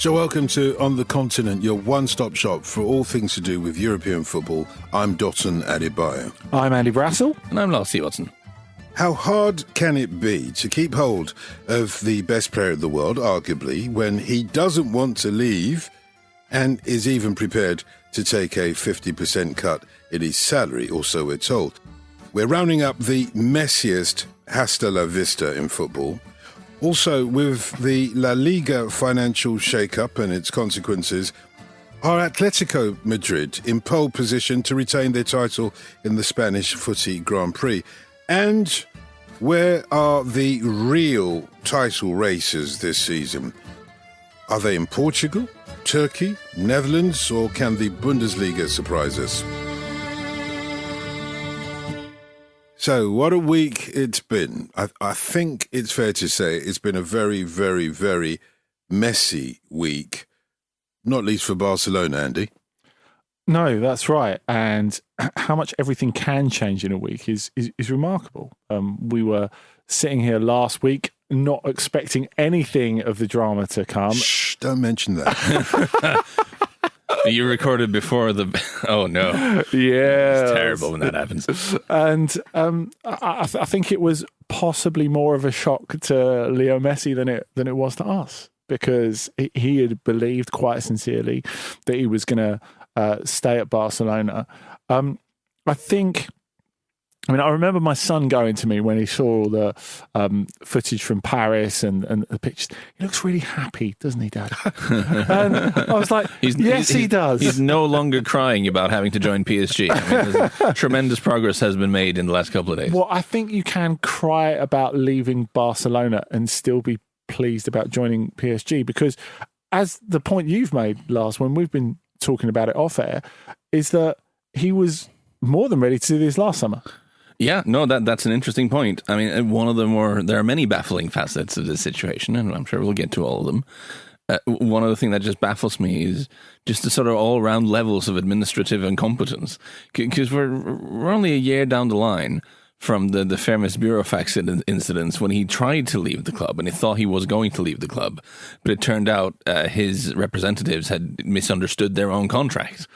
So welcome to On the Continent, your one-stop shop for all things to do with European football. I'm Dotun Adebayo. I'm Andy Brassel. And I'm Lars Watson. How hard can it be to keep hold of the best player in the world, arguably, when he doesn't want to leave and is even prepared to take a 50% cut in his salary, or so we're told? We're rounding up the messiest hasta la vista in football. Also, with the La Liga financial shake-up and its consequences, are Atletico Madrid in pole position to retain their title in the Spanish Footy Grand Prix? And where are the real title races this season? Are they in Portugal, Turkey, Netherlands, or can the Bundesliga surprise us? So, what a week it's been. I think it's fair to say it's been a very, very, very messy week, not least for Barcelona, Andy. No, that's right. And how much everything can change in a week is remarkable. We were sitting here last week not expecting anything of the drama to come. Shh, don't mention that. You recorded before the... Oh, no. Yeah. It's terrible when that happens. And I think it was possibly more of a shock to Leo Messi than it was to us, because he had believed quite sincerely that he was going to stay at Barcelona. I remember my son going to me when he saw the footage from Paris and the pictures. He looks really happy, doesn't he, Dad? And I was like, yes, he does. He's no longer crying about having to join PSG. I mean, tremendous progress has been made in the last couple of days. Well, I think you can cry about leaving Barcelona and still be pleased about joining PSG, because as the point you've made, Lars, when we've been talking about it off air, is that he was more than ready to do this last summer. Yeah, no, that's an interesting point. I mean, there are many baffling facets of this situation, and I'm sure we'll get to all of them. One other thing that just baffles me is just the sort of all-round levels of administrative incompetence, because we're only a year down the line from the famous Burofax incidents when he tried to leave the club and he thought he was going to leave the club, but it turned out his representatives had misunderstood their own contract,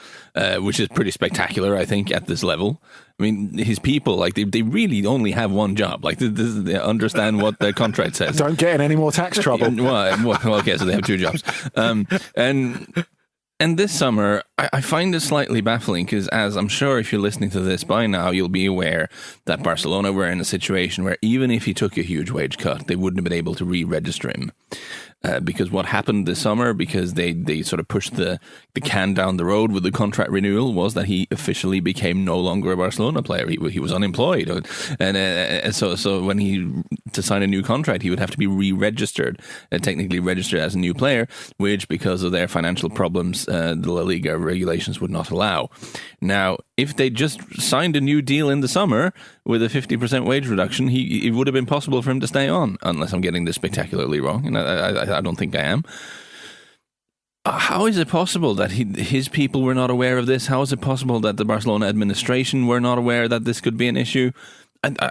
which is pretty spectacular, I think, at this level. I mean, his people, like, they really only have one job. Like, they understand what their contract says. Don't get in any more tax trouble. Well, okay, so they have two jobs. And this summer, I find it slightly baffling because, as I'm sure if you're listening to this by now, you'll be aware that Barcelona were in a situation where even if he took a huge wage cut, they wouldn't have been able to re-register him. Because what happened this summer, because they sort of pushed the can down the road with the contract renewal, was that he officially became no longer a Barcelona player. He was unemployed. And so when to sign a new contract, he would have to be re-registered, technically registered as a new player, which, because of their financial problems, the La Liga regulations would not allow. Now, if they just signed a new deal in the summer with a 50% wage reduction, it would have been possible for him to stay on, unless I'm getting this spectacularly wrong, and I don't think I am. How is it possible that his people were not aware of this? How is it possible that the Barcelona administration were not aware that this could be an issue?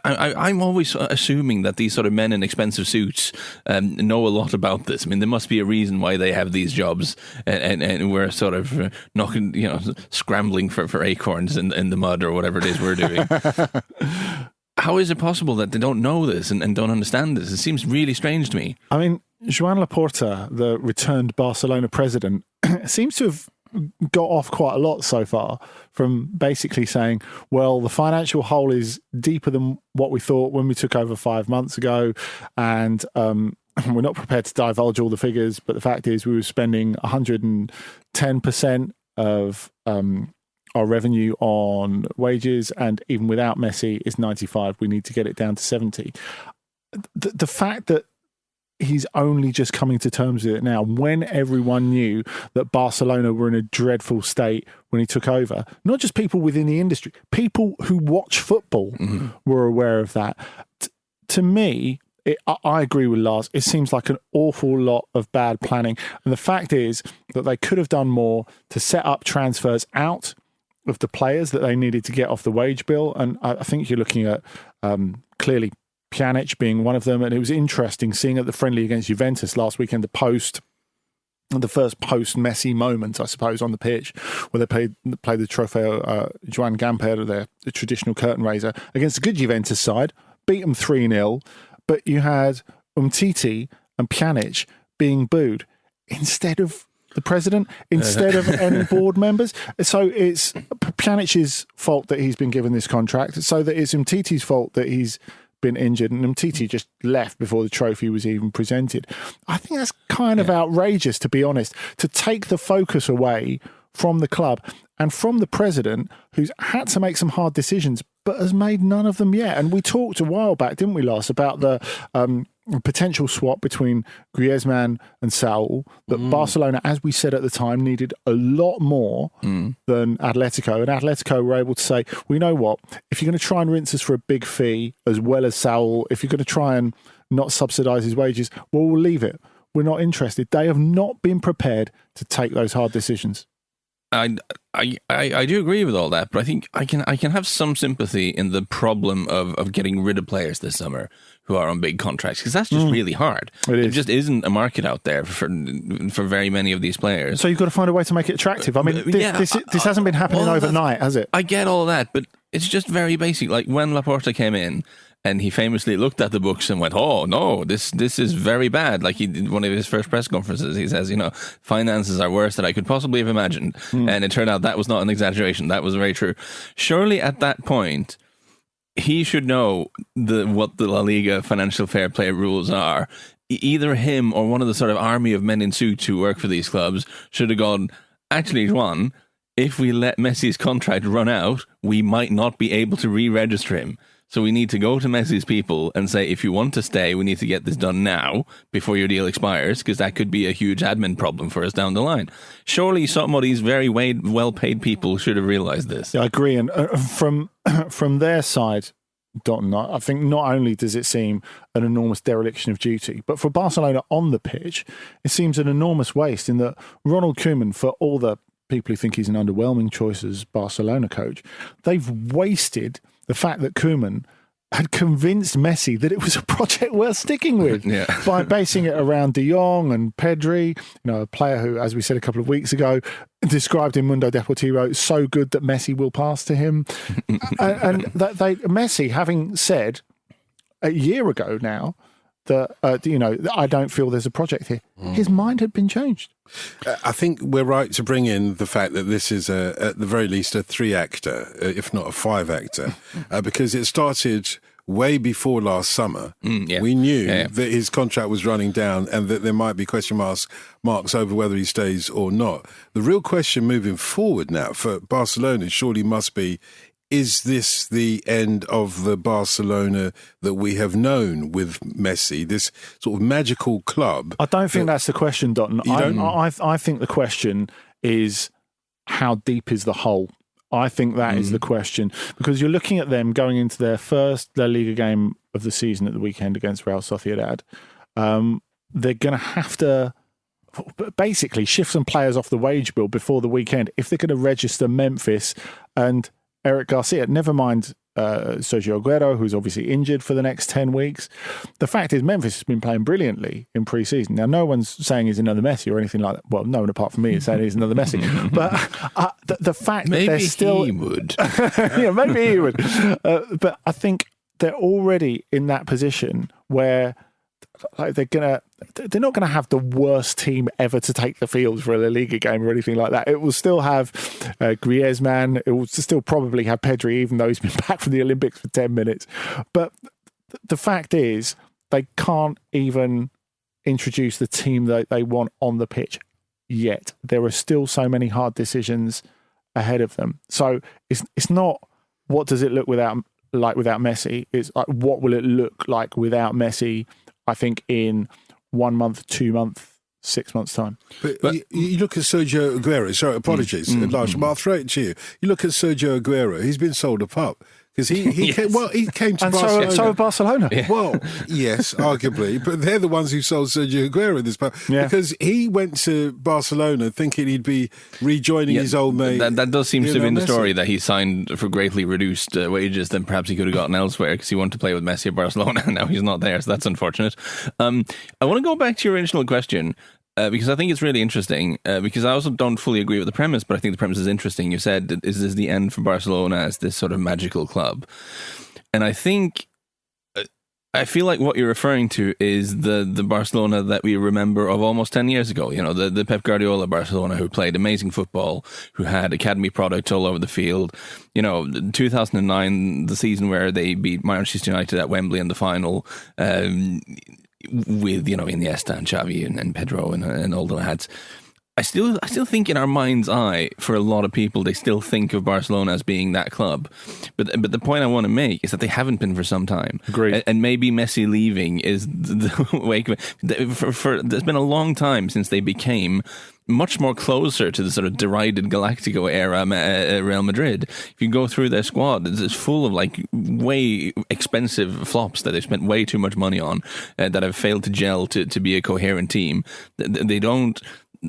I'm always assuming that these sort of men in expensive suits know a lot about this. I mean, there must be a reason why they have these jobs, and we're sort of scrambling for acorns in the mud or whatever it is we're doing. How is it possible that they don't know this and don't understand this? It seems really strange to me. I mean, Joan Laporta, the returned Barcelona president, seems to have got off quite a lot so far from basically saying, well, the financial hole is deeper than what we thought when we took over 5 months ago, and we're not prepared to divulge all the figures, but the fact is we were spending 110% of our revenue on wages, and even without Messi is 95. We need to get it down to 70. The fact that he's only just coming to terms with it now, when everyone knew that Barcelona were in a dreadful state when he took over, not just people within the industry, people who watch football were aware of that. To me, I agree with Lars. It seems like an awful lot of bad planning. And the fact is that they could have done more to set up transfers out of the players that they needed to get off the wage bill. And I think you're looking at clearly Pjanic being one of them. And it was interesting seeing at the friendly against Juventus last weekend, the post the first post-Messi moment, I suppose, on the pitch, where they played the Trofeo Joan Gamper, the traditional curtain raiser, against a good Juventus side, beat them 3-0, but you had Umtiti and Pjanic being booed instead of the president, instead of any board members. So it's Pjanic's fault that he's been given this contract, so that it's Umtiti's fault that he's been injured, and Umtiti just left before the trophy was even presented. I think that's kind of outrageous, to be honest, to take the focus away from the club and from the president, who's had to make some hard decisions but has made none of them yet. And we talked a while back, didn't we, Lars, about the potential swap between Griezmann and Saul, that Barcelona, as we said at the time, needed a lot more than Atletico. And Atletico were able to say, well, you know what, if you're going to try and rinse us for a big fee, as well as Saul, if you're going to try and not subsidise his wages, well, we'll leave it. We're not interested. They have not been prepared to take those hard decisions. I do agree with all that, but I think I can have some sympathy in the problem of getting rid of players this summer who are on big contracts, because that's just really hard. There just isn't a market out there for very many of these players. So you've got to find a way to make it attractive. I mean, this hasn't been happening overnight, has it? I get all that, but it's just very basic. Like when Laporta came in, and he famously looked at the books and went, "Oh no, this is very bad." Like he did one of his first press conferences, he says, finances are worse than I could possibly have imagined. And it turned out that was not an exaggeration. That was very true. Surely at that point, he should know what the La Liga financial fair play rules are. Either him or one of the sort of army of men in suits who work for these clubs should have gone, actually, Juan, if we let Messi's contract run out, we might not be able to re-register him. So we need to go to Messi's people and say, if you want to stay, we need to get this done now before your deal expires, because that could be a huge admin problem for us down the line. Surely some of these very well-paid people should have realised this. Yeah, I agree. And from their side, Dalton, I think not only does it seem an enormous dereliction of duty, but for Barcelona on the pitch, it seems an enormous waste in that Ronald Koeman, for all the people who think he's an underwhelming choice as Barcelona coach, they've wasted the fact that Koeman had convinced Messi that it was a project worth sticking with by basing it around De Jong and Pedri, a player who, as we said a couple of weeks ago, described in Mundo Deportivo, so good that Messi will pass to him. and Messi, having said a year ago now that, I don't feel there's a project here, his mind had been changed. I think we're right to bring in the fact that this is, at the very least, a 3-actor, if not a 5-actor, because it started way before last summer. We knew that his contract was running down and that there might be question marks over whether he stays or not. The real question moving forward now for Barcelona surely must be, is this the end of the Barcelona that we have known with Messi, this sort of magical club? I don't think that's the question, Dotton. I think the question is, how deep is the hole? I think that is the question, because you're looking at them going into their first La Liga game of the season at the weekend against Real Sociedad. They're going to have to basically shift some players off the wage bill before the weekend if they're going to register Memphis and Eric Garcia, never mind Sergio Aguero, who's obviously injured for the next 10 weeks. The fact is, Memphis has been playing brilliantly in pre-season. Now, no one's saying he's another Messi or anything like that. Well, no one apart from me is saying he's another Messi. But the fact that they're still... Maybe he would. Yeah, maybe he would. But I think they're already in that position where they're not gonna have the worst team ever to take the field for a La Liga game or anything like that. It will still have Griezmann. It will still probably have Pedri, even though he's been back from the Olympics for 10 minutes. But the fact is, they can't even introduce the team that they want on the pitch yet. There are still so many hard decisions ahead of them. So it's not what does it look without Messi. It's like, what will it look like without Messi, I think, in 1 month, 2 months, 6 months' time. But you look at Sergio Aguero. Sorry, apologies, Lars, but I'll throw it to you. You look at Sergio Aguero. He's been sold a pup. Because he came to Barcelona. So Barcelona. Yeah. Well, yes, arguably, but they're the ones who sold Sergio Aguero this part. Yeah. Because he went to Barcelona thinking he'd be rejoining his old mate. That does seem to have been the story, that he signed for greatly reduced wages than perhaps he could have gotten elsewhere, because he wanted to play with Messi at Barcelona, and now he's not there, so that's unfortunate. I want to go back to your original question. because I think it's really interesting, because I also don't fully agree with the premise, but I think the premise is interesting. You said, is this the end for Barcelona as this sort of magical club? And I feel like what you're referring to is the Barcelona that we remember of almost 10 years ago. You know, the Pep Guardiola Barcelona, who played amazing football, who had academy products all over the field. You know, 2009, the season where they beat Manchester United at Wembley in the final, with, you know, Iniesta and Xavi and Pedro and all the lads. I still think in our mind's eye, for a lot of people, they still think of Barcelona as being that club. But the point I want to make is that they haven't been for some time. Agreed. And maybe Messi leaving is the wake of it. There's been a long time since they became much more closer to the sort of derided Galactico era Real Madrid. If you go through their squad, it's full of like way expensive flops that they spent way too much money on, that have failed to gel to be a coherent team. They don't.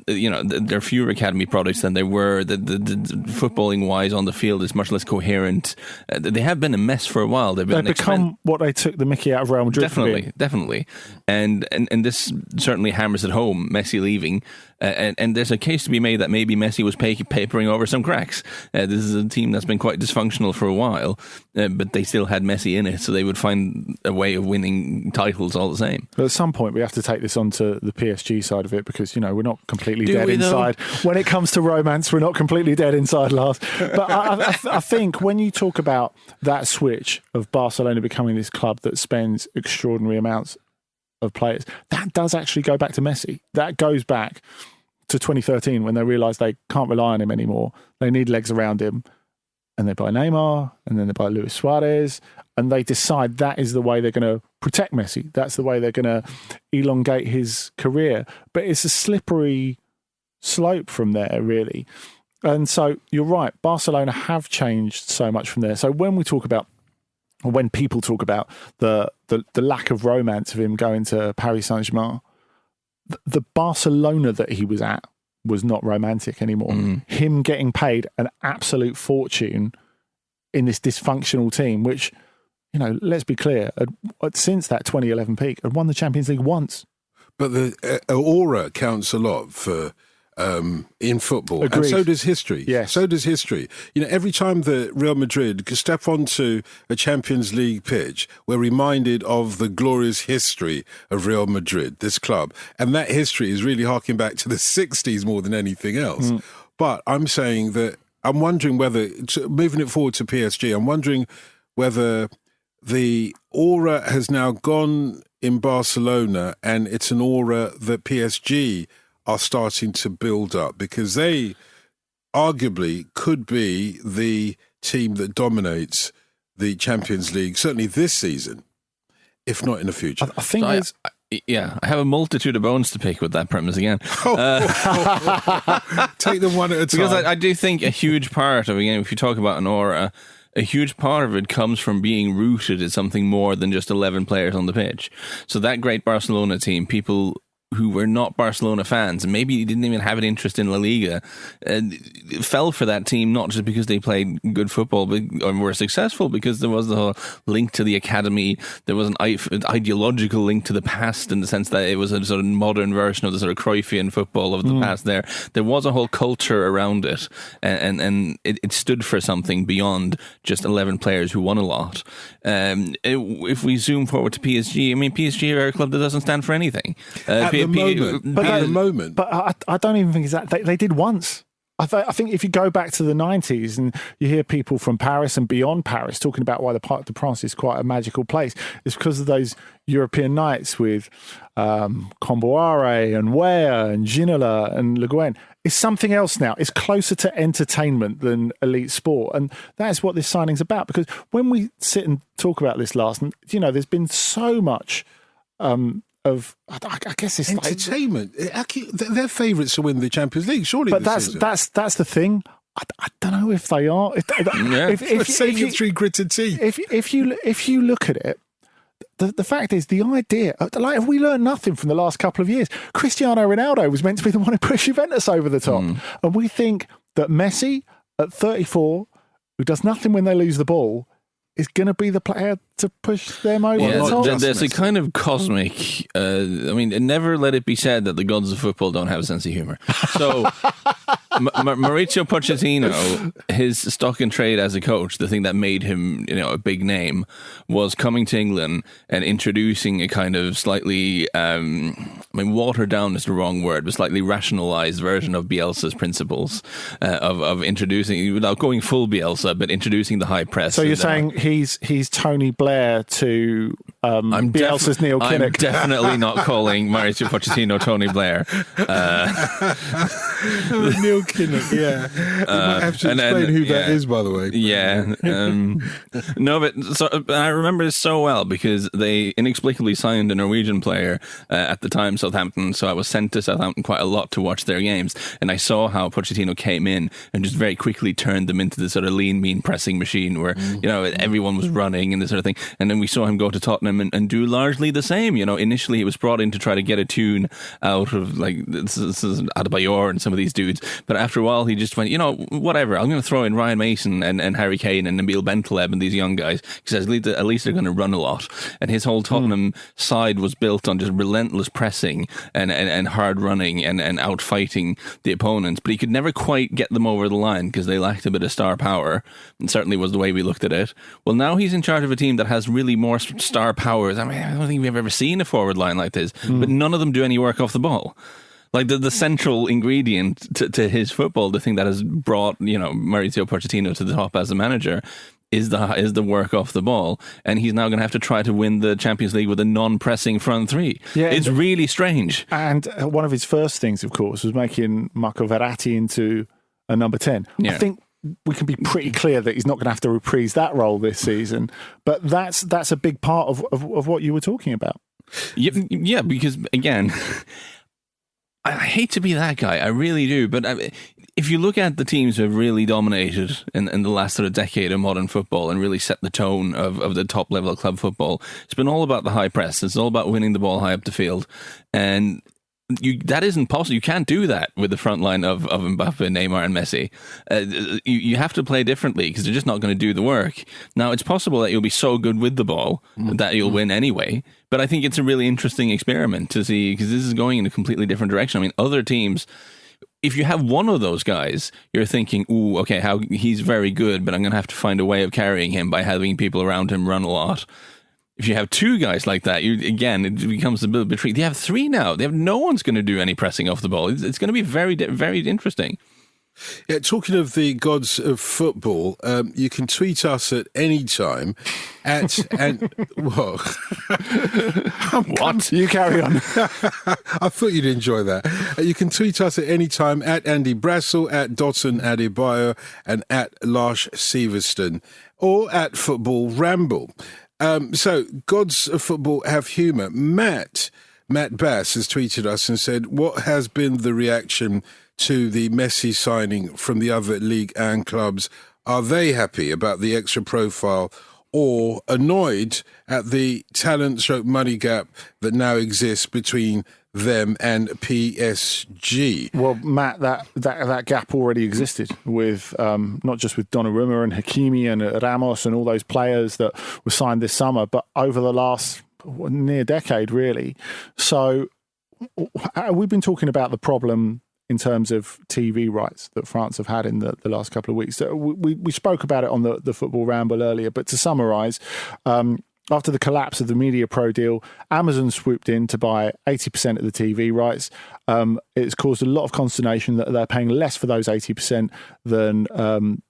You know, there are fewer academy products than there were. The footballing wise on the field is much less coherent. They have been a mess for a while. They've become what they took the mickey out of Real Madrid. Definitely. And this certainly hammers it home, Messi leaving. And there's a case to be made that maybe Messi was papering over some cracks. This is a team that's been quite dysfunctional for a while, but they still had Messi in it, so they would find a way of winning titles all the same. But at some point, we have to take this on to the PSG side of it, because, you know, we're not completely dead inside. When it comes to romance, we're not completely dead inside, Lars. But I think when you talk about that switch of Barcelona becoming this club that spends extraordinary amounts of players, that does actually go back to Messi. That goes back to 2013, when they realised they can't rely on him anymore. They need legs around him. And they buy Neymar, and then they buy Luis Suarez, and they decide that is the way they're going to protect Messi. That's the way they're going to elongate his career. But it's a slippery slope from there, really. And so you're right, Barcelona have changed so much from there. So when we talk about, or when people talk about the lack of romance of him going to Paris Saint-Germain, the Barcelona that he was at was not romantic anymore. Him getting paid an absolute fortune in this dysfunctional team, which, you know, let's be clear, since that 2011 peak, had won the Champions League once. But the aura counts a lot for in football. Agreed. And so does history. Yes. So does history. You know, every time that Real Madrid step onto a Champions League pitch, we're reminded of the glorious history of Real Madrid, this club. And that history is really harking back to the 60s more than anything else. But I'm saying that I'm wondering whether, moving it forward to PSG, I'm wondering whether the aura has now gone in Barcelona, and it's an aura that PSG are starting to build up, because they arguably could be the team that dominates the Champions League, certainly this season, if not in the future. I think I have a multitude of bones to pick with that premise again. Take them one at a time. Because I do think a huge part of, again, if you talk about an aura, a huge part of it comes from being rooted in something more than just 11 players on the pitch. So that great Barcelona team, people who were not Barcelona fans and maybe didn't even have an interest in La Liga, fell for that team, not just because they played good football but or were successful, because there was the whole link to the academy. There was an ideological link to the past, in the sense that it was a sort of modern version of the sort of Cruyffian football of the past. There was a whole culture around it, and it stood for something beyond just 11 players who won a lot. If we zoom forward to PSG, I mean, PSG are a club that doesn't stand for anything. At the moment. But I don't even think it's that. They did once. I think if you go back to the 90s and you hear people from Paris and beyond Paris talking about why the Parc de France is quite a magical place, it's because of those European nights with Comboire and Weah and Ginola and Le Guen. It's something else now. It's closer to entertainment than elite sport. And that is what this signing's about. Because when we sit and talk about this last, you know, there's been so much I guess it's entertainment. They're favourites to win the Champions League, surely. But that's the thing. I don't know if they are. Saving three gritted teeth. If you look at it, the fact is, the idea, like, have we learned nothing from the last couple of years? Cristiano Ronaldo was meant to be the one who pushed Juventus over the top, and we think that Messi at 34, who does nothing when they lose the ball, is going to be the player to push them over the not top. just there's a Messi. kind of cosmic. Never let it be said that the gods of football don't have a sense of humor. So, Mauricio Pochettino, his stock in trade as a coach, the thing that made him, a big name, was coming to England and introducing a kind of slightly, watered down is the wrong word, but slightly rationalized version of Bielsa's principles of introducing, without going full Bielsa, but introducing the high press. So you're saying he's Tony Blair to Bielsa's Neil Kinnock? I'm definitely not calling Mauricio Pochettino Tony Blair. Neil Kinnock, yeah. You might have to explain who that is, by the way. Yeah. No, but I remember this so well because they inexplicably signed a Norwegian player at the time, Southampton. So I was sent to Southampton quite a lot to watch their games. And I saw how Pochettino came in and just very quickly turned them into this sort of lean, mean pressing machine where, everyone was running and this sort of thing. And then we saw him go to Tottenham and do largely the same. Initially he was brought in to try to get a tune out of this is Adebayor and some of these dudes. But after a while he just went, whatever, I'm going to throw in Ryan Mason and Harry Kane and Nabil Bentaleb and these young guys because at least they're going to run a lot. And his whole Tottenham side was built on just relentless pressing and hard running and out fighting the opponents. But he could never quite get them over the line because they lacked a bit of star power. And certainly was the way we looked at it. Well, now he's in charge of a team that has really more star powers. I don't think we've ever seen a forward line like this, but none of them do any work off the ball. Like the central ingredient to his football, the thing that has brought, Mauricio Pochettino to the top as a manager is the work off the ball. And he's now going to have to try to win the Champions League with a non-pressing front three. Yeah, it's really strange. And one of his first things, of course, was making Marco Verratti into a number 10. Yeah. I think we can be pretty clear that he's not going to have to reprise that role this season. But that's a big part of what you were talking about. Yeah, because, again... I hate to be that guy, I really do. But if you look at the teams who have really dominated in the last sort of decade of modern football and really set the tone of the top level of club football, it's been all about the high press. It's all about winning the ball high up the field. And that isn't possible. You can't do that with the front line of Mbappe, Neymar and Messi. You have to play differently because they're just not going to do the work. Now, it's possible that you'll be so good with the ball that you'll win anyway. But I think it's a really interesting experiment to see because this is going in a completely different direction. I mean, other teams, if you have one of those guys, you're thinking, ooh, okay, he's very good, but I'm going to have to find a way of carrying him by having people around him run a lot. If you have two guys like that, it becomes a bit tricky. They have three now. They have no one's going to do any pressing off the ball. It's going to be very, very interesting. Yeah, talking of the gods of football, you can tweet us at any time at what? What? You carry on. I thought you'd enjoy that. You can tweet us at any time at Andy Brassel, at Dotson Adebayo, and at Lars Siverston, or at Football Ramble. So, gods of football have humour. Matt Bass has tweeted us and said, what has been the reaction to the Messi signing from the other Ligue 1 clubs? Are they happy about the extra profile or annoyed at the talent/money gap that now exists between them and PSG? Well, Matt, that gap already existed with not just with Donnarumma and Hakimi and Ramos and all those players that were signed this summer, but over the last near decade, really. So we've been talking about the problem in terms of TV rights that France have had in the last couple of weeks. So we spoke about it on the Football Ramble earlier, but to summarise, after the collapse of the Media Pro deal, Amazon swooped in to buy 80% of the TV rights. It's caused a lot of consternation that they're paying less for those 80% than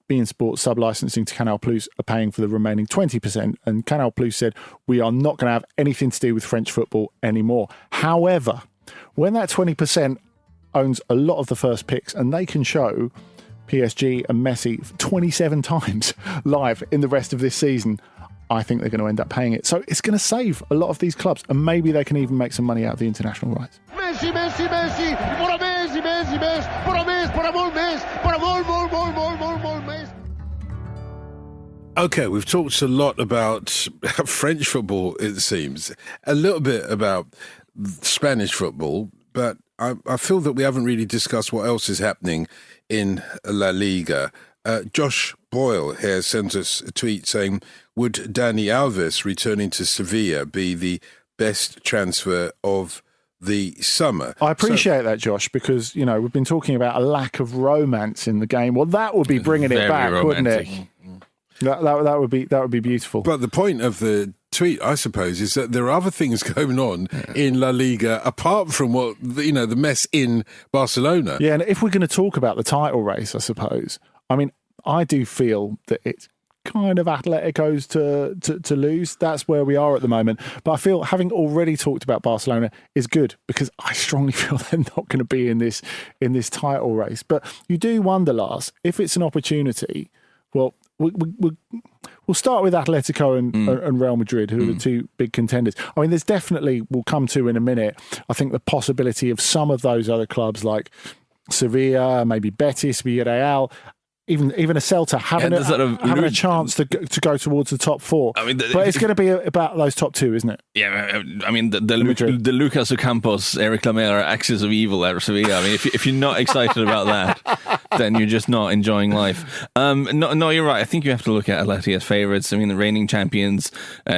beIN Sports sub-licensing to Canal Plus are paying for the remaining 20%. And Canal Plus said, we are not going to have anything to do with French football anymore. However, when that 20% owns a lot of the first picks and they can show PSG and Messi 27 times live in the rest of this season, I think they're going to end up paying it. So it's going to save a lot of these clubs, and maybe they can even make some money out of the international rights. Messi, Messi, Messi, para Messi, Messi, Messi, para Messi, para molt Messi, para molt Messi. Okay, we've talked a lot about French football, it seems, a little bit about Spanish football, but I feel that we haven't really discussed what else is happening in La Liga. Josh Boyle here sent us a tweet saying, would Dani Alves returning to Sevilla be the best transfer of the summer? I appreciate that, Josh, because, we've been talking about a lack of romance in the game. Well, that would be bringing it back, romantic. wouldn't it? That would be beautiful. But the point of the tweet, I suppose, is that there are other things going on in La Liga apart from the mess in Barcelona. Yeah, and if we're going to talk about the title race, I suppose, I do feel that it's kind of Atletico's to lose. That's where we are at the moment. But I feel, having already talked about Barcelona, is good, because I strongly feel they're not going to be in this title race. But you do wonder, Lars, if it's an opportunity. Well, we'll start with Atletico and Real Madrid, who are the two big contenders. There's definitely, we'll come to in a minute, I think the possibility of some of those other clubs like Sevilla, maybe Betis, Villarreal, even a Celta having a chance to go towards the top four. But it's going to be about those top two, isn't it? Yeah, the Lucas Ocampos, Eric Lamela axis of evil out of Sevilla. If you're not excited about that, then you're just not enjoying life. No, you're right. I think you have to look at Atleti as favourites. The reigning champions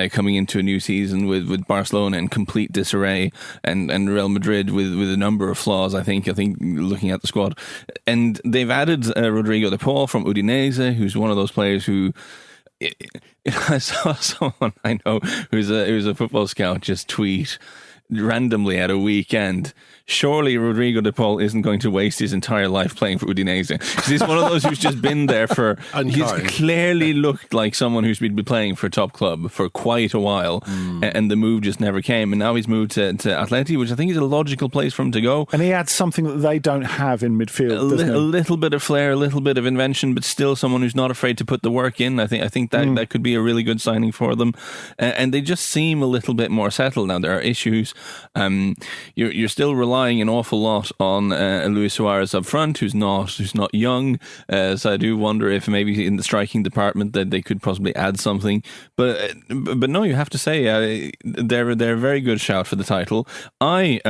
coming into a new season with Barcelona in complete disarray, and Real Madrid with a number of flaws. I think looking at the squad, and they've added Rodrigo de Paul from Udinese, who's one of those players who I saw someone I know who's a football scout just tweet randomly at a weekend, surely Rodrigo de Paul isn't going to waste his entire life playing for Udinese, because he's one of those who's just been there for he's clearly looked like someone who's been playing for a top club for quite a while, and the move just never came, and now he's moved to Atleti, which I think is a logical place for him to go. And he adds something that they don't have in midfield, a little bit of flair, a little bit of invention, but still someone who's not afraid to put the work in. I think that could be a really good signing for them, and they just seem a little bit more settled now. There are issues. You're still relying an awful lot on Luis Suarez up front, who's not young. So I do wonder if maybe in the striking department that they could possibly add something. But no, you have to say they're a very good shout for the title. I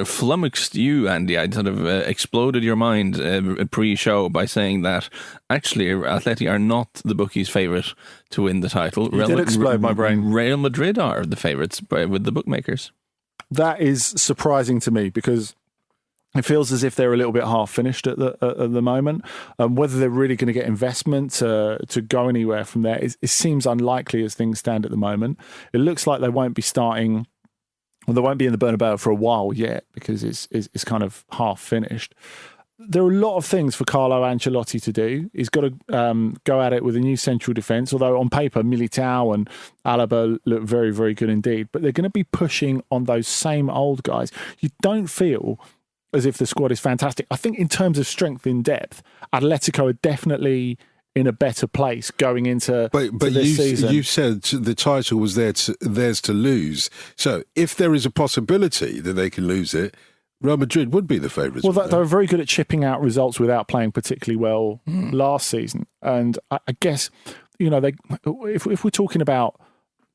flummoxed you, Andy. I sort of exploded your mind pre-show by saying that actually Atleti are not the bookies' favourite to win the title. You did explode my brain. Real Madrid are the favourites with the bookmakers. That is surprising to me, because it feels as if they're a little bit half finished at the moment. Whether they're really going to get investment to go anywhere from there, it seems unlikely as things stand at the moment. It looks like they won't be starting. Well, they won't be in the Bernabeu for a while yet, because it's kind of half finished. There are a lot of things for Carlo Ancelotti to do. He's got to go at it with a new central defence, although on paper Militao and Alaba look very, very good indeed. But they're going to be pushing on those same old guys. You don't feel as if the squad is fantastic. I think in terms of strength in depth, Atletico are definitely in a better place going into this season. You said the title was theirs to lose. So if there is a possibility that they can lose it, Real Madrid would be the favourites. Well, they were very good at chipping out results without playing particularly well last season. And I guess, if we're talking about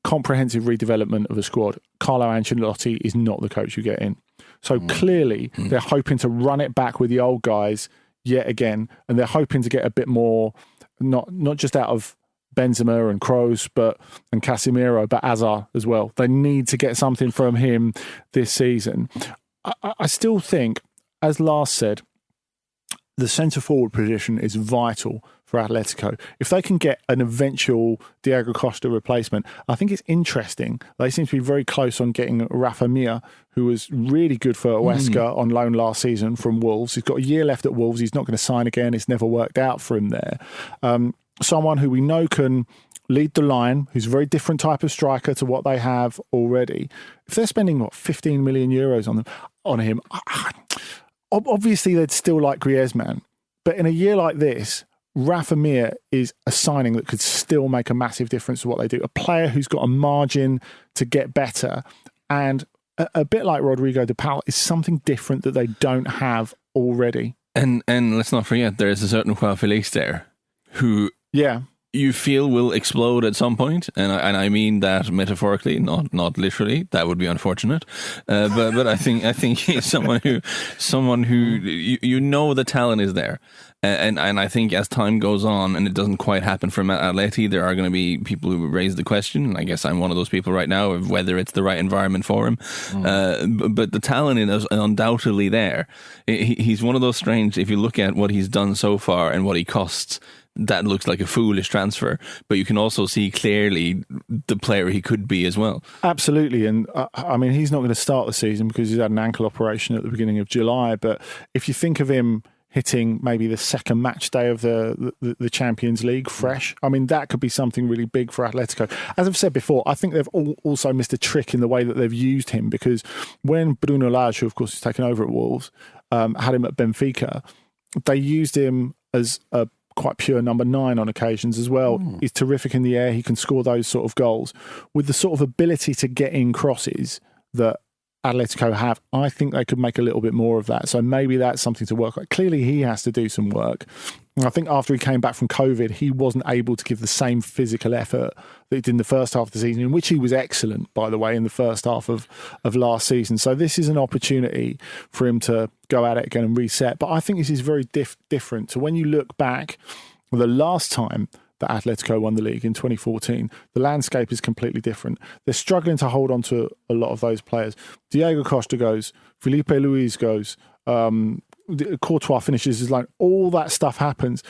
comprehensive redevelopment of a squad, Carlo Ancelotti is not the coach you get in. So clearly they're hoping to run it back with the old guys yet again. And they're hoping to get a bit more, not just out of Benzema and Kroos and Casemiro, but Hazard as well. They need to get something from him this season. I still think, as Lars said, the centre-forward position is vital for Atletico. If they can get an eventual Diego Costa replacement, I think it's interesting. They seem to be very close on getting Rafa Mir, who was really good for Huesca on loan last season from Wolves. He's got a year left at Wolves. He's not going to sign again. It's never worked out for him there. Someone who we know can lead the line, who's a very different type of striker to what they have already. If they're spending 15 million euros on him, obviously they'd still like Griezmann. But in a year like this, Rafa Mir is a signing that could still make a massive difference to what they do. A player who's got a margin to get better, and a bit like Rodrigo de Paul, is something different that they don't have already. And let's not forget, there is a certain Joao Felix there who you feel will explode at some point, and I mean that metaphorically, not literally. That would be unfortunate. But I think he's someone who the talent is there, And I think as time goes on and it doesn't quite happen for Atleti, there are going to be people who raise the question, and I guess I'm one of those people right now, of whether it's the right environment for him. But the talent is undoubtedly there. He's one of those strange, if you look at what he's done so far and what he costs, that looks like a foolish transfer, but you can also see clearly the player he could be as well. Absolutely. And I mean, he's not going to start the season because he's had an ankle operation at the beginning of July. But if you think of him hitting maybe the second match day of the Champions League fresh, I mean, that could be something really big for Atletico. As I've said before, I think they've also missed a trick in the way that they've used him, because when Bruno Lage, who of course is taken over at Wolves, had him at Benfica, they used him as a quite pure number 9 on occasions as well. He's terrific in the air. He can score those sort of goals. With the sort of ability to get in crosses that Atletico have, I think they could make a little bit more of that. So maybe that's something to work on. Clearly, he has to do some work. And I think after he came back from COVID, he wasn't able to give the same physical effort that he did in the first half of the season, in which he was excellent, by the way, in the first half of last season. So this is an opportunity for him to go at it again and reset. But I think this is very different. So when you look back, the last time that Atletico won the league in 2014, the landscape is completely different. They're struggling to hold on to a lot of those players. Diego Costa goes, Felipe Luis goes, Courtois finishes his line. All that stuff happens.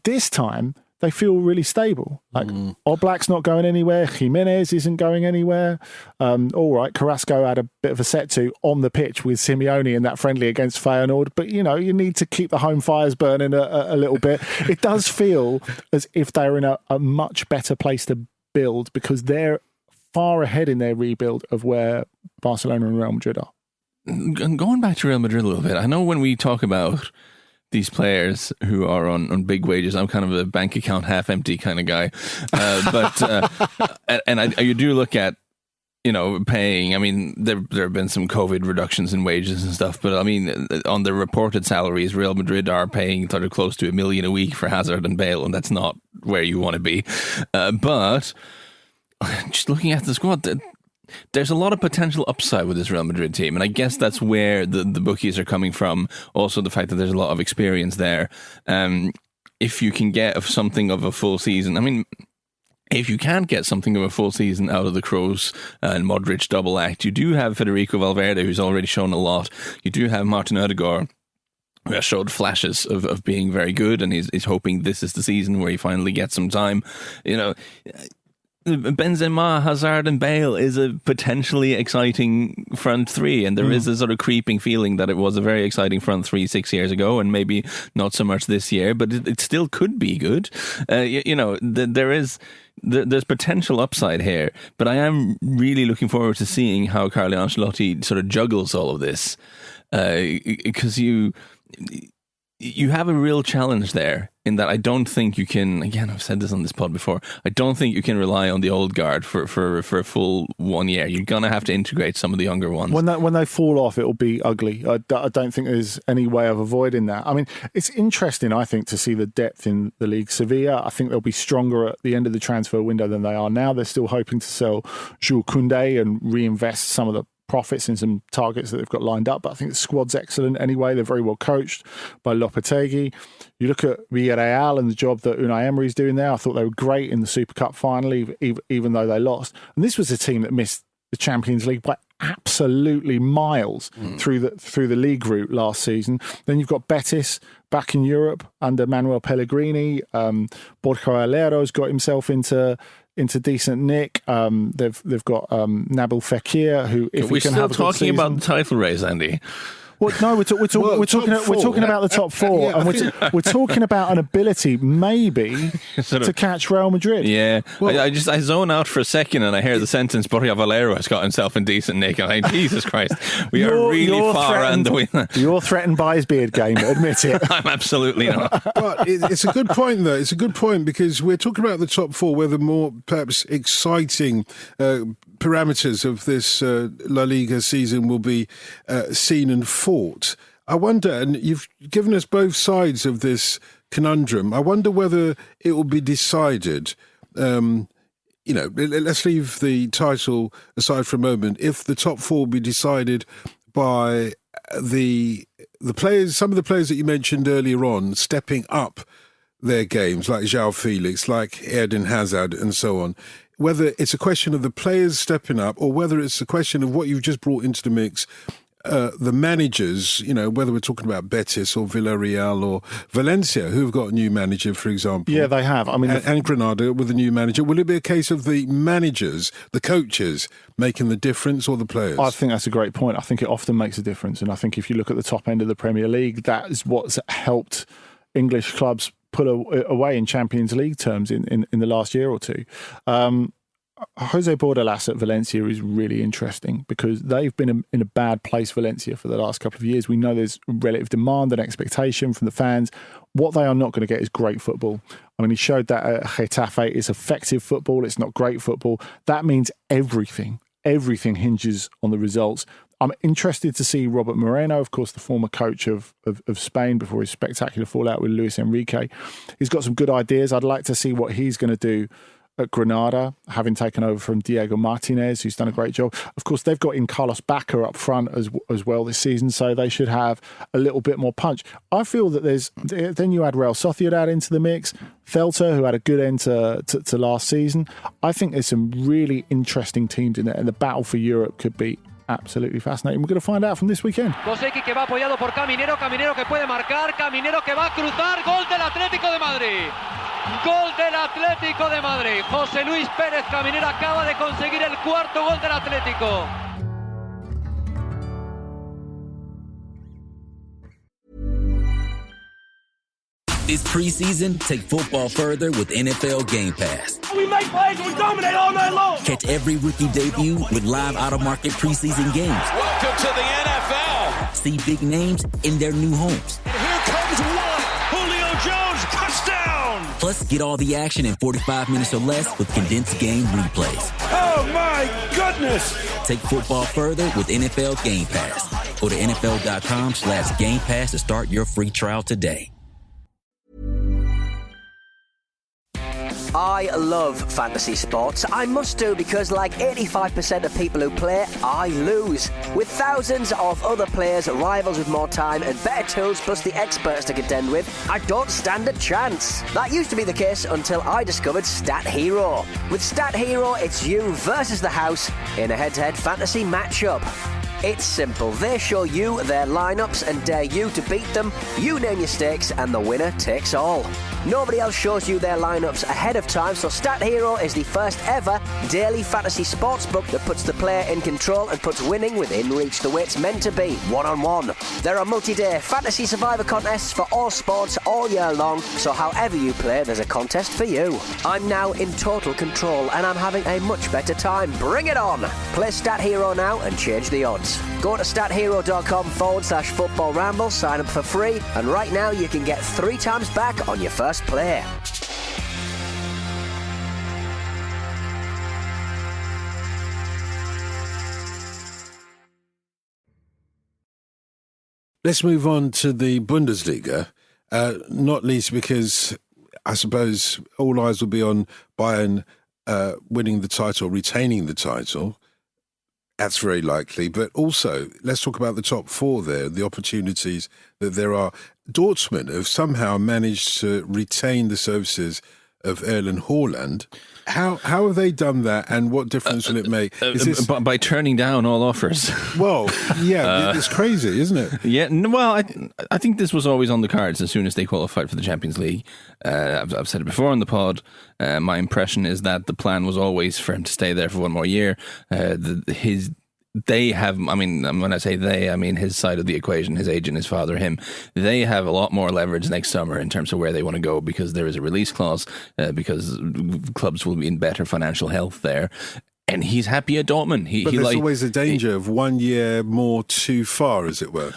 This time, they feel really stable. Like, Oblak's not going anywhere. Jimenez isn't going anywhere. All right, Carrasco had a bit of a set to on the pitch with Simeone in that friendly against Feyenoord. But, you know, you need to keep the home fires burning a little bit. It does feel as if they're in a much better place to build, because they're far ahead in their rebuild of where Barcelona and Real Madrid are. Going back to Real Madrid a little bit, I know when we talk about these players who are on big wages, I'm kind of a bank account half empty kind of guy, you do look at, you know, paying. I mean, there have been some COVID reductions in wages and stuff, but I mean, on the reported salaries, Real Madrid are paying sort of close to $1 million a week for Hazard and Bale, and that's not where you want to be. But just looking at the squad, there's a lot of potential upside with this Real Madrid team, and I guess that's where the bookies are coming from. Also, the fact that there's a lot of experience there. If you can get something of a full season, I mean, if you can't get something of a full season out of the Kroos and Modric double act, you do have Federico Valverde, who's already shown a lot. You do have Martin Odegaard, who has showed flashes of being very good, and he's hoping this is the season where he finally gets some time. You know, Benzema, Hazard and Bale is a potentially exciting front three, and there is a sort of creeping feeling that it was a very exciting front three 6 years ago, and maybe not so much this year, but it still could be good. There's potential upside here, but I am really looking forward to seeing how Carlo Ancelotti sort of juggles all of this, because you have a real challenge there, in that I don't think you can, again, I've said this on this pod before, I don't think you can rely on the old guard for a full 1 year. You're going to have to integrate some of the younger ones. When they fall off, it'll be ugly. I don't think there's any way of avoiding that. I mean, it's interesting, I think, to see the depth in the league. Sevilla, I think they'll be stronger at the end of the transfer window than they are now. They're still hoping to sell Jules Koundé and reinvest some of the profits in some targets that they've got lined up, but I think the squad's excellent anyway. They're very well coached by Lopetegui. You look at Villarreal and the job that Unai Emery's doing there. I thought they were great in the Super Cup final, even though they lost. And this was a team that missed the Champions League by absolutely miles through the league route last season. Then you've got Betis back in Europe under Manuel Pellegrini. Borja Alero's got himself into decent nick. They've got Nabil Fekir, who, if we can have a good season. We're still talking about the title race, Andy. Well, no, we're talking about the top four, and we're talking about an ability maybe to catch Real Madrid. Yeah, well, I zone out for a second, and I hear the sentence, Borja Valero has got himself in decent nick. I'm like, Jesus Christ, we are really far on the win. You're threatened by his beard game, admit it. I'm absolutely not. But it's a good point, though. It's a good point, because we're talking about the top four, where the more perhaps exciting parameters of this La Liga season will be seen and fought. I wonder, and you've given us both sides of this conundrum, I wonder whether it will be decided, let's leave the title aside for a moment, if the top four will be decided by the some of the players that you mentioned earlier on, stepping up their games, like João Felix, like Eden Hazard, and so on. Whether it's a question of the players stepping up, or whether it's a question of what you've just brought into the mix, the managers, whether we're talking about Betis or Villarreal or Valencia, who've got a new manager, for example. Yeah, they have. I mean, and Granada with a new manager. Will it be a case of the managers, the coaches, making the difference, or the players? I think that's a great point. I think it often makes a difference. And I think if you look at the top end of the Premier League, that is what's helped English clubs pull away in Champions League terms in the last year or two. Jose Bordalas at Valencia is really interesting because they've been in a bad place, Valencia, for the last couple of years. We know there's relative demand and expectation from the fans. What they are not going to get is great football. I mean, he showed that at Getafe. It's effective football. It's not great football. That means everything hinges on the results. I'm interested to see Robert Moreno, of course, the former coach of Spain before his spectacular fallout with Luis Enrique. He's got some good ideas. I'd like to see what he's going to do at Granada, having taken over from Diego Martinez, who's done a great job. Of course, they've got in Carlos Bacca up front as well this season, so they should have a little bit more punch. I feel that then you add Real Sociedad into the mix, Celta, who had a good end to last season. I think there's some really interesting teams in there, and the battle for Europe could be absolutely fascinating. We're going to find out from this weekend. Koseki que va apoyado por Caminero que puede marcar, Caminero que va a cruzar, gol del Atlético de Madrid. Gol del Atlético de Madrid. José Luis Pérez Caminero acaba de conseguir el cuarto gol del Atlético. This preseason, take football further with NFL Game Pass. We make plays, we dominate all night long. Catch every rookie debut with live out-of-market preseason games. Welcome to the NFL. See big names in their new homes. And here comes one. Julio Jones, touchdown. Plus, get all the action in 45 minutes or less with condensed game replays. Oh, my goodness. Take football further with NFL Game Pass. Go to NFL.com/Game Pass to start your free trial today. I love fantasy sports. I must do because like 85% of people who play, I lose. With thousands of other players, rivals with more time and better tools plus the experts to contend with, I don't stand a chance. That used to be the case until I discovered Stat Hero. With Stat Hero, it's you versus the house in a head-to-head fantasy matchup. It's simple. They show you their lineups and dare you to beat them. You name your stakes and the winner takes all. Nobody else shows you their lineups ahead of time, so Stat Hero is the first ever daily fantasy sportsbook that puts the player in control and puts winning within reach, the way it's meant to be, one-on-one. There are multi-day fantasy survivor contests for all sports all year long, so however you play, there's a contest for you. I'm now in total control and I'm having a much better time. Bring it on! Play Stat Hero now and change the odds. Go to stathero.com/football ramble, sign up for free, and right now you can get 3 times back on your first play. Let's move on to the Bundesliga, not least because I suppose all eyes will be on Bayern winning the title, retaining the title. That's very likely. But also, let's talk about the top 4 there, the opportunities that there are. Dortmund have somehow managed to retain the services of Erling Haaland. How have they done that, and what difference will it make? By turning down all offers. Well, yeah, it's crazy, isn't it? Yeah, well, I think this was always on the cards as soon as they qualified for the Champions League. I've said it before on the pod. My impression is that the plan was always for him to stay there for one more year. They have, I mean, when I say they, I mean his side of the equation, his agent, his father, him. They have a lot more leverage next summer in terms of where they want to go because there is a release clause, because clubs will be in better financial health there. And he's happy at Dortmund. But there's always a danger of 1 year more too far, as it were.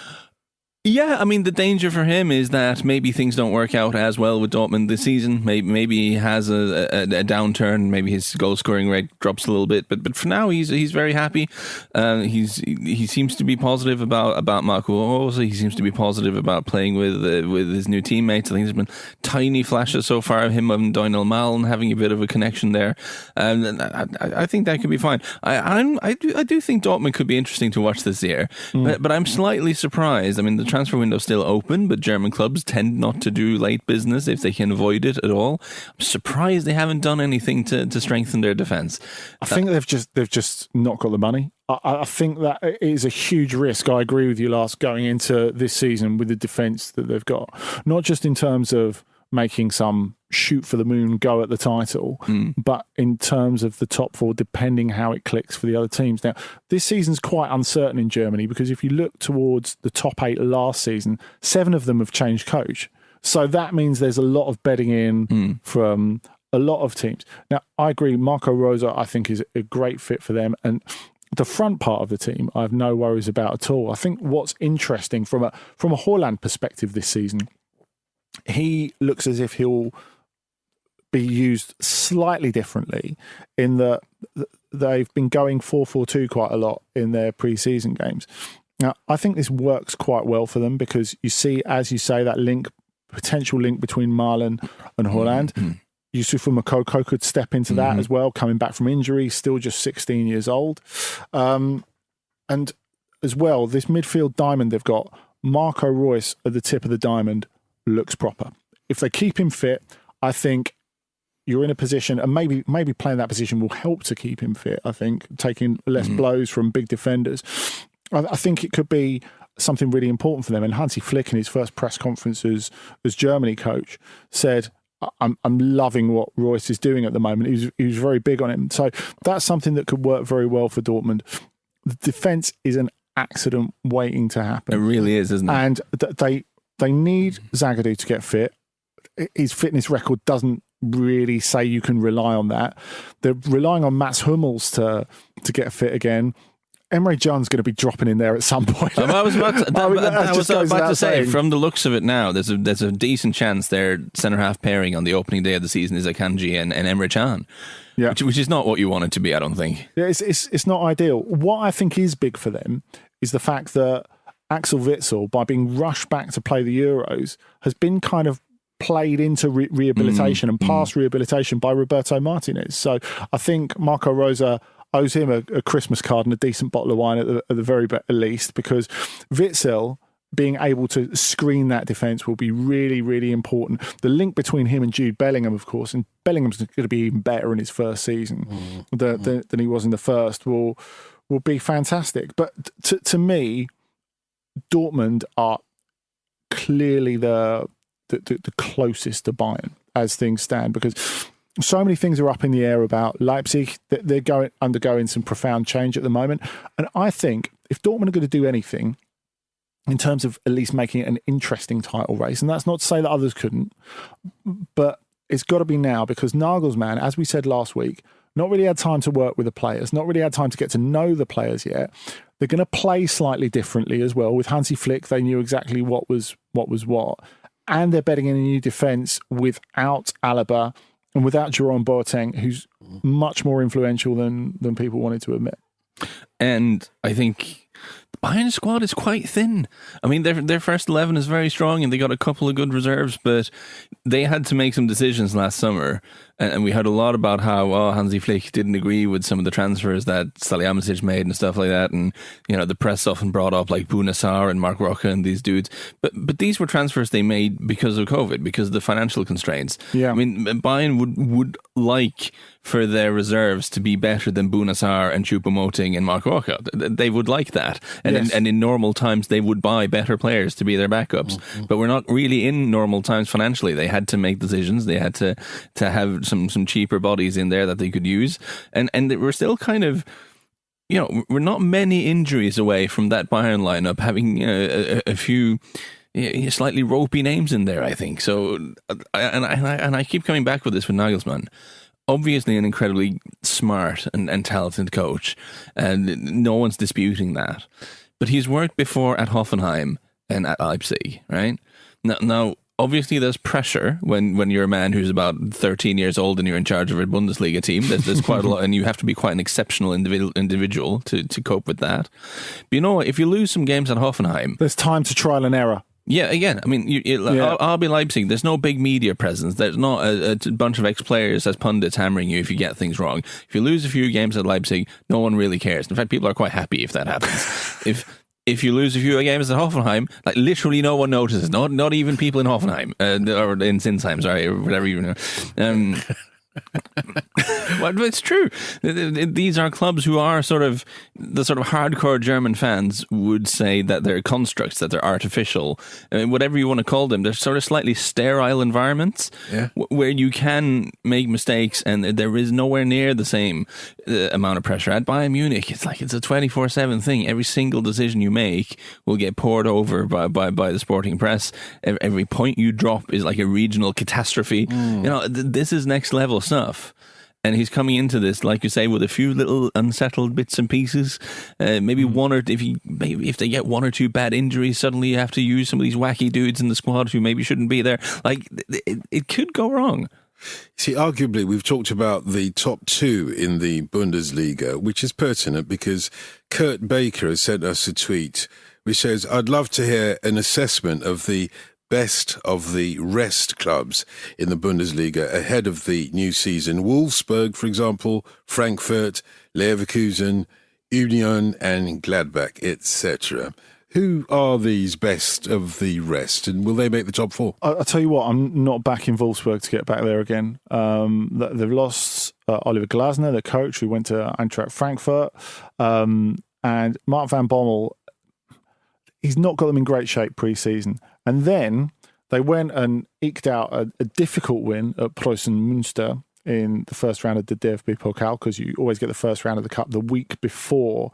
Yeah, I mean, the danger for him is that maybe things don't work out as well with Dortmund this season. Maybe he has a downturn. Maybe his goal scoring rate drops a little bit. But for now, he's very happy. He seems to be positive about Marco Rose. He seems to be positive about playing with his new teammates. I think there's been tiny flashes so far of him and Donald Malen having a bit of a connection there. And I think that could be fine. I do think Dortmund could be interesting to watch this year. But I'm slightly surprised. I mean, the transfer window's still open, but German clubs tend not to do late business if they can avoid it at all. I'm surprised they haven't done anything to strengthen their defence. I think they've just not got the money. I think that is a huge risk. I agree with you, Lars, going into this season with the defence that they've got. Not just in terms of making some shoot for the moon go at the title, but in terms of the top four, depending how it clicks for the other teams. Now, this season's quite uncertain in Germany because if you look towards the top 8 last season, 7 of them have changed coach. So that means there's a lot of bedding in from a lot of teams. Now, I agree, Marco Rose, I think, is a great fit for them. And the front part of the team, I have no worries about at all. I think what's interesting from a Haaland perspective this season, he looks as if he'll be used slightly differently in that they've been going 4-4-2 quite a lot in their pre-season games. Now, I think this works quite well for them because you see, as you say, that potential link between Marlon and Haaland. Yusufa Moukoko could step into that as well, coming back from injury, still just 16 years old. And as well, this midfield diamond they've got, Marco Reus at the tip of the diamond, looks proper. If they keep him fit, I think you're in a position, and maybe playing that position will help to keep him fit, I think, taking less blows from big defenders. I think it could be something really important for them. And Hansi Flick, in his first press conference as Germany coach, said, I'm loving what Royce is doing at the moment. He was very big on him. So that's something that could work very well for Dortmund. The defence is an accident waiting to happen. It really is, isn't it? And they need Zagadou to get fit. His fitness record doesn't really say you can rely on that. They're relying on Mats Hummels to get fit again. Emre Can's going to be dropping in there at some point. I was about to say, from the looks of it now, there's a decent chance their centre-half pairing on the opening day of the season is Akanji and Emre Can, which is not what you want it to be, I don't think. Yeah, it's not ideal. What I think is big for them is the fact that Axel Witsel, by being rushed back to play the Euros, has been kind of played into rehabilitation and past rehabilitation by Roberto Martinez. So I think Marco Rosa owes him a Christmas card and a decent bottle of wine at the very least, because Witsel being able to screen that defence will be really, really important. The link between him and Jude Bellingham, of course, and Bellingham's going to be even better in his first season than he was in the first, will be fantastic. But to me, Dortmund are clearly the closest to Bayern as things stand, because so many things are up in the air about Leipzig. They're undergoing some profound change at the moment. And I think if Dortmund are going to do anything in terms of at least making it an interesting title race, and that's not to say that others couldn't, but it's got to be now, because Nagelsmann, as we said last week, not really had time to work with the players, not really had time to get to know the players yet. They're going to play slightly differently as well. With Hansi Flick, they knew exactly what was what. And they're betting in a new defence without Alaba and without Jerome Boateng, who's much more influential than people wanted to admit. And I think the Bayern squad is quite thin. I mean, their first 11 is very strong and they got a couple of good reserves, but they had to make some decisions last summer. And we heard a lot about how Hansi Flick didn't agree with some of the transfers that Salihamidzic made and stuff like that. And, you know, the press often brought up like Bunassar and Mark Roca and these dudes. But these were transfers they made because of COVID, because of the financial constraints. Yeah. I mean, Bayern would like for their reserves to be better than Bunassar and Choupo-Moting and Mark Roca. They would like that. And, yes. And in normal times, they would buy better players to be their backups. Mm-hmm. But we're not really in normal times financially. They had to make decisions. They had to have some cheaper bodies in there that they could use, and we're still kind of, you know, we're not many injuries away from that Bayern lineup having a few slightly ropey names in there, I think. So, and I keep coming back with this with Nagelsmann. Obviously an incredibly smart and talented coach, and no one's disputing that. But he's worked before at Hoffenheim and at Leipzig, right? Now obviously, there's pressure when you're a man who's about 13 years old and you're in charge of a Bundesliga team. There's quite a lot, and you have to be quite an exceptional individual to cope with that. But you know what? If you lose some games at Hoffenheim, there's time to trial and error. Yeah, again, I mean, RB Leipzig, there's no big media presence. There's not a bunch of ex-players as pundits hammering you if you get things wrong. If you lose a few games at Leipzig, no one really cares. In fact, people are quite happy if that happens. if you lose a few games at Hoffenheim, like literally no one notices. Not even people in Hoffenheim or in Sinsheim, sorry, or whatever you know. Well, it's true. These are clubs who are sort of the sort of hardcore German fans would say that they're constructs, that they're artificial, whatever you want to call them. They're sort of slightly sterile environments where you can make mistakes, and there is nowhere near the same amount of pressure. At Bayern Munich, it's like it's a 24/7 thing. Every single decision you make will get poured over by the sporting press. Every point you drop is like a regional catastrophe. You know, this is next level stuff. And he's coming into this, like you say, with a few little unsettled bits and pieces. Maybe if they get one or two bad injuries, suddenly you have to use some of these wacky dudes in the squad who maybe shouldn't be there. Like, it could go wrong. See, arguably, we've talked about the top two in the Bundesliga, which is pertinent because Kurt Baker has sent us a tweet which says, I'd love to hear an assessment of the best of the rest clubs in the Bundesliga ahead of the new season. Wolfsburg, for example, Frankfurt, Leverkusen, Union and Gladbach, etc. Who are these best of the rest, and will they make the top four? I'll tell you what, I'm not backing Wolfsburg to get back there again. They've lost Oliver Glasner, the coach, who went to Eintracht Frankfurt, and Mark van Bommel. He's not got them in great shape pre-season. And then they went and eked out a difficult win at Preußen Münster in the first round of the DFB Pokal, because you always get the first round of the Cup the week before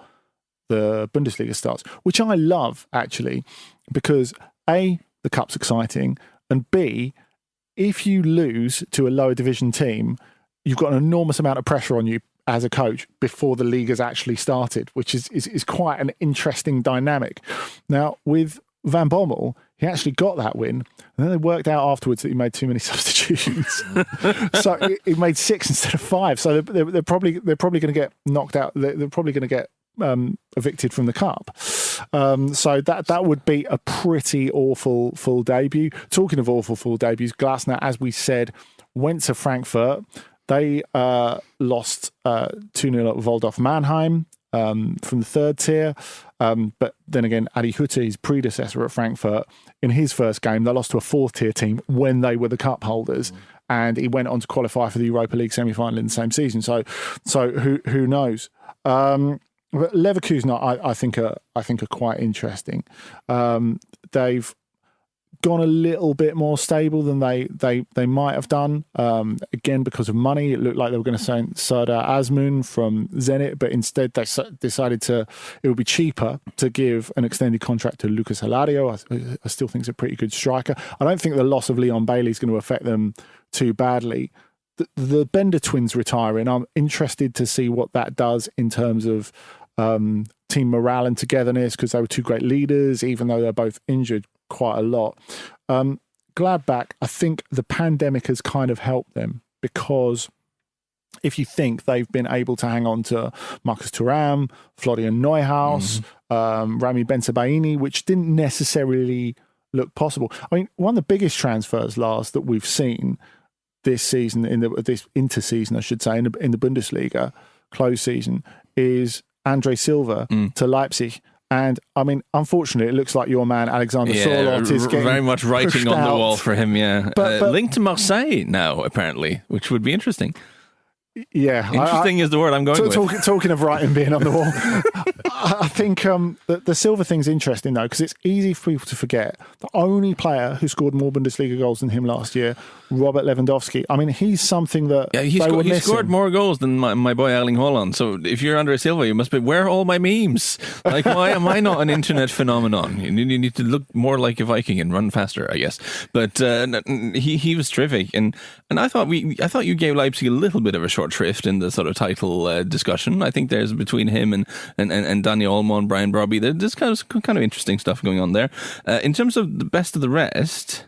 the Bundesliga starts, which I love, actually, because A, the Cup's exciting, and B, if you lose to a lower division team, you've got an enormous amount of pressure on you as a coach before the league has actually started, which is quite an interesting dynamic. Now, with Van Bommel, he actually got that win, and then they worked out afterwards that he made too many substitutions. So he made 6 instead of 5. So they're probably going to get knocked out. They're probably going to get evicted from the Cup. So that would be a pretty awful full debut. Talking of awful full debuts, Glasner, as we said, went to Frankfurt. They lost 2-0 at Waldorf Mannheim from the third tier. But then again, Adi Hütter, his predecessor at Frankfurt, in his first game, they lost to a fourth tier team when they were the cup holders. And he went on to qualify for the Europa League semi-final in the same season. So who knows? But Leverkusen, I think are quite interesting. They've gone a little bit more stable than they might have done. Again, because of money, it looked like they were going to sign Serdar Azmoun from Zenit, but instead they decided it would be cheaper to give an extended contract to Lucas Alario. I still think he's a pretty good striker. I don't think the loss of Leon Bailey is going to affect them too badly. The Bender twins retiring, I'm interested to see what that does in terms of team morale and togetherness, because they were two great leaders, even though they're both injured quite a lot. Gladbach, I think the pandemic has kind of helped them, because if you think they've been able to hang on to Marcus Thuram, Florian Neuhaus, Rami Bensebaini, which didn't necessarily look possible. I mean, one of the biggest transfers, Lars, that we've seen this season, this inter-season, I should say, in the Bundesliga, close season, is Andre Silva to Leipzig. And, I mean, unfortunately, it looks like your man, Alexander Sorloth, is getting very much writing on the wall for him, yeah. But linked to Marseille now, apparently, which would be interesting. Yeah. Interesting is the word I'm going with. Talking of writing being on the wall, I think the Silva thing's interesting, though, because it's easy for people to forget the only player who scored more Bundesliga goals than him last year, Robert Lewandowski. I mean, he's something that he scored more goals than my boy Erling Haaland. So if you're Andre Silva, you must be, where are all my memes? Like, why am I not an internet phenomenon? You need to look more like a Viking and run faster, I guess. But he was terrific, and I thought you gave Leipzig a little bit of a short shrift in the sort of title discussion. I think there's between him and Daniel Olmo and Brian Brobby, there's kind of interesting stuff going on there. In terms of the best of the rest,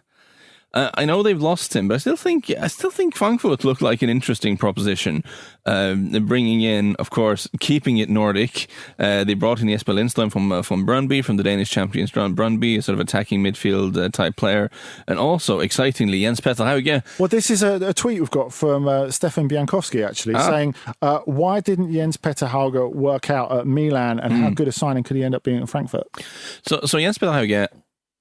I know they've lost him, but I still think Frankfurt looked like an interesting proposition. Bringing in, of course, keeping it Nordic. They brought in Jesper Lindström from Brøndby, from the Danish champions Brøndby, a sort of attacking midfield type player, and also excitingly Jens Petter Hauge. Well, this is a tweet we've got from Stefan Biankowski actually saying, "Why didn't Jens Petter Hauge work out at Milan, and how good a signing could he end up being at Frankfurt?" So Jens Petter Hauge.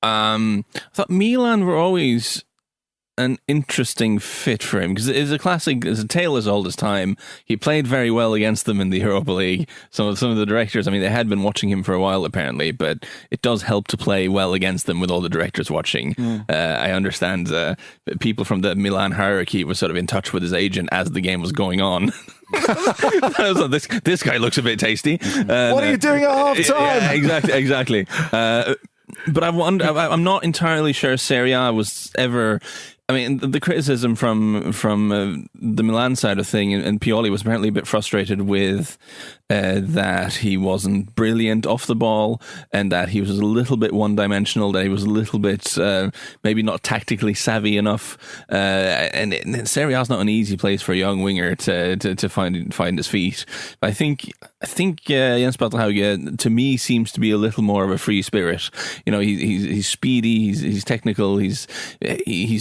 I thought Milan were always an interesting fit for him because it's a tale as old as time. He played very well against them in the Europa League. Some of the directors, I mean, they had been watching him for a while apparently, but it does help to play well against them with all the directors watching. I understand people from the Milan hierarchy were sort of in touch with his agent as the game was going on. This guy looks a bit tasty. What are you doing at half time? Yeah, exactly. But I'm not entirely sure Serie A was ever. I mean, the criticism from the Milan side of thing, and Pioli was apparently a bit frustrated with that he wasn't brilliant off the ball, and that he was a little bit one-dimensional, that he was a little bit maybe not tactically savvy enough. And Serie A is not an easy place for a young winger to find his feet. But I think Jens Petter Hauge, to me, seems to be a little more of a free spirit. You know, he's speedy, he's technical, he's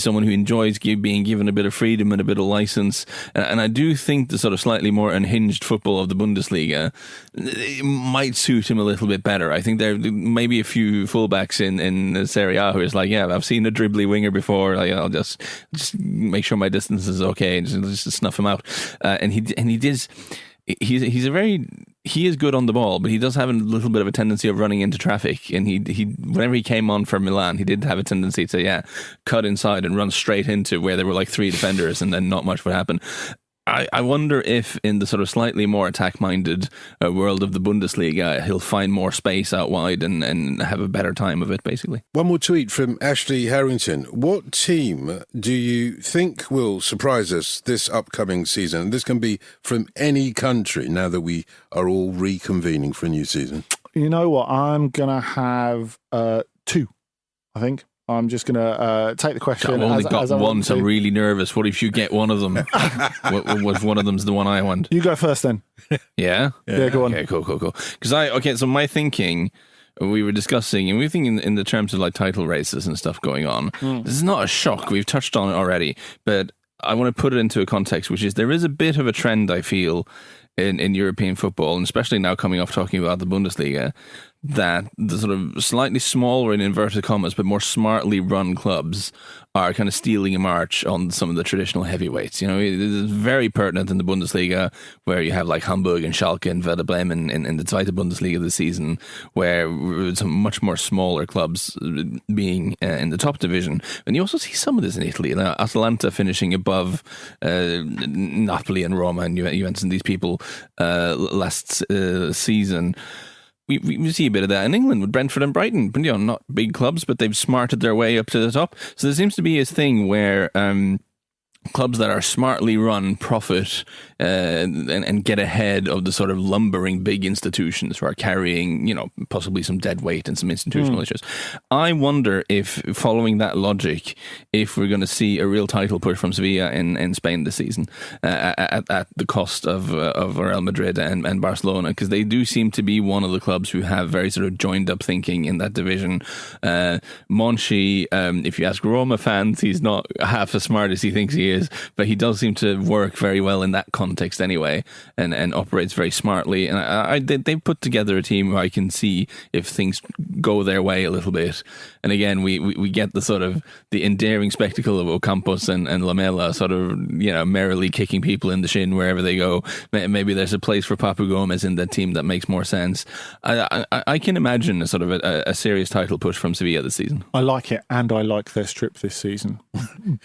someone who enjoys being given a bit of freedom and a bit of license. And I do think the sort of slightly more unhinged football of the Bundesliga it might suit him a little bit better. I think there may be a few fullbacks in Serie A who is like, yeah, I've seen a dribbly winger before. Like, I'll just make sure my distance is okay and just snuff him out. And he does. He is good on the ball, but he does have a little bit of a tendency of running into traffic. And he whenever he came on for Milan, he did have a tendency to cut inside and run straight into where there were like three defenders, and then not much would happen. I wonder if in the sort of slightly more attack-minded world of the Bundesliga, he'll find more space out wide and have a better time of it, basically. One more tweet from Ashley Harrington. What team do you think will surprise us this upcoming season? And this can be from any country now that we are all reconvening for a new season. You know what? I'm going to have two, I think. I'm just going to take the question. I've only got one, so I'm really nervous. What if you get one of them? What if one of them's the one I want? You go first then. Yeah? Yeah, go on. Okay, cool. Because so my thinking, we were discussing, and we were thinking in the terms of like title races and stuff going on. This is not a shock. We've touched on it already, but I want to put it into a context, which is there is a bit of a trend, I feel, in European football, and especially now coming off talking about the Bundesliga, that the sort of slightly smaller, in inverted commas, but more smartly run clubs are kind of stealing a march on some of the traditional heavyweights. You know, it is very pertinent in the Bundesliga, where you have like Hamburg and Schalke and Werder Bremen in the Zweite Bundesliga this season, where some much more smaller clubs being in the top division. And you also see some of this in Italy. Now, Atalanta finishing above Napoli and Roma and Juventus and these people last season. We see a bit of that in England with Brentford and Brighton. You know, not big clubs, but they've smarted their way up to the top. So there seems to be a thing where clubs that are smartly run profit and get ahead of the sort of lumbering big institutions who are carrying, you know, possibly some dead weight and some institutional issues. I wonder if, following that logic, if we're going to see a real title push from Sevilla in Spain this season at the cost of Real Madrid and Barcelona, because they do seem to be one of the clubs who have very sort of joined up thinking in that division. Monchi, if you ask Roma fans, he's not half as smart as he thinks he is, but he does seem to work very well in that context anyway, and operates very smartly. And they put together a team who I can see if things go their way a little bit. And again, we get the sort of the endearing spectacle of Ocampos and Lamela sort of, you know, merrily kicking people in the shin wherever they go. Maybe there's a place for Papu Gomez in that team that makes more sense. I can imagine a sort of a serious title push from Sevilla this season. I like it, and I like their strip this season.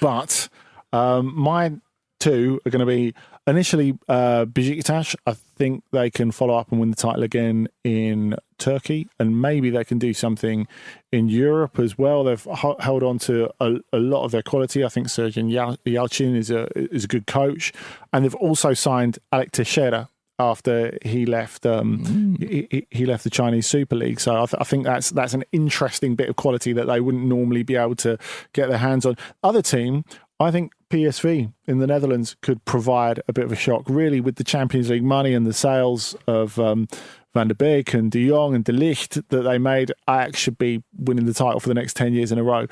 But my two are going to be initially Besiktas. I think they can follow up and win the title again in Turkey, and maybe they can do something in Europe as well. They've held on to a lot of their quality. I think Sergen Yalcin is a good coach, and they've also signed Alec Teixeira after he left. He left the Chinese Super League. So I think that's an interesting bit of quality that they wouldn't normally be able to get their hands on. Other team, I think PSV in the Netherlands could provide a bit of a shock, really, with the Champions League money and the sales of Van der Beek and De Jong and De Ligt that they made. Ajax should be winning the title for the next 10 years in a row.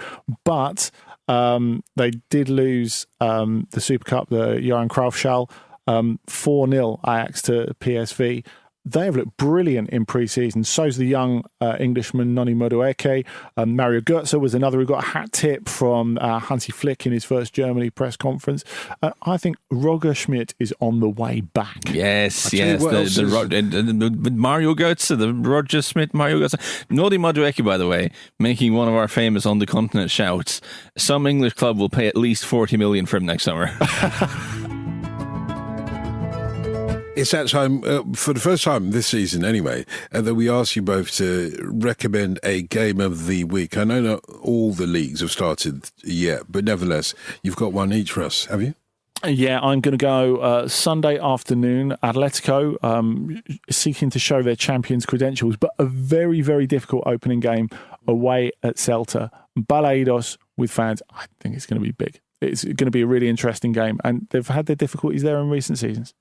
But they did lose the Super Cup, the Johan Cruyff Schal, 4-0 Ajax to PSV. They have looked brilliant in pre-season. So's the young Englishman Noni Madueke. Mario Götze was another who got a hat tip from Hansi Flick in his first Germany press conference. I think Roger Schmidt is on the way back. Yes. The Mario Götze, the Roger Schmidt, Mario Götze. Noni Madueke, by the way, making one of our famous On the Continent shouts. Some English club will pay at least 40 million for him next summer. It's that time, for the first time this season anyway, that we ask you both to recommend a game of the week. I know not all the leagues have started yet, but nevertheless, you've got one each for us, have you? Yeah, I'm going to go Sunday afternoon, Atletico, seeking to show their champions' credentials, but a very, very difficult opening game away at Celta. Balaidos with fans, I think it's going to be big. It's going to be a really interesting game, and they've had their difficulties there in recent seasons.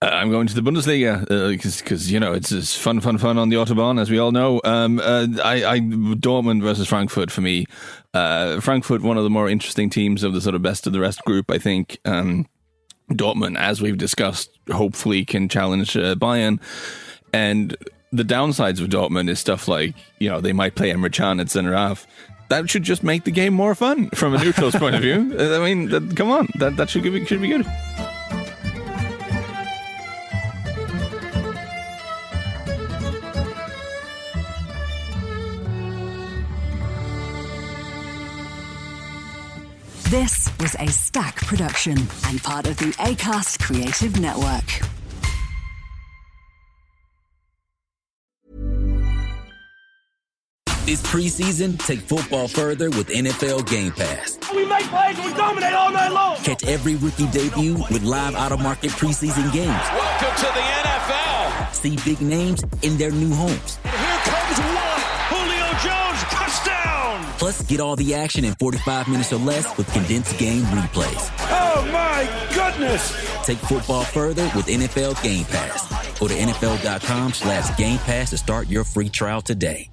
I'm going to the Bundesliga because it's fun on the Autobahn, as we all know. Dortmund versus Frankfurt for me. Frankfurt, one of the more interesting teams of the sort of best of the rest group, I think. Dortmund, as we've discussed, hopefully can challenge Bayern. And the downsides of Dortmund is stuff like, they might play Emre Can at centre half. That should just make the game more fun from a neutral's point of view. I mean, come on, that should be good. This was a Stack production and part of the Acast Creative Network. This preseason, take football further with NFL Game Pass. We make plays, we dominate all night long. Catch every rookie debut with live out-of-market preseason games. Welcome to the NFL. See big names in their new homes. And here comes one, Julio Jones, touchdown. Plus, get all the action in 45 minutes or less with condensed game replays. Oh, my goodness. Take football further with NFL Game Pass. Go to NFL.com/Game Pass to start your free trial today.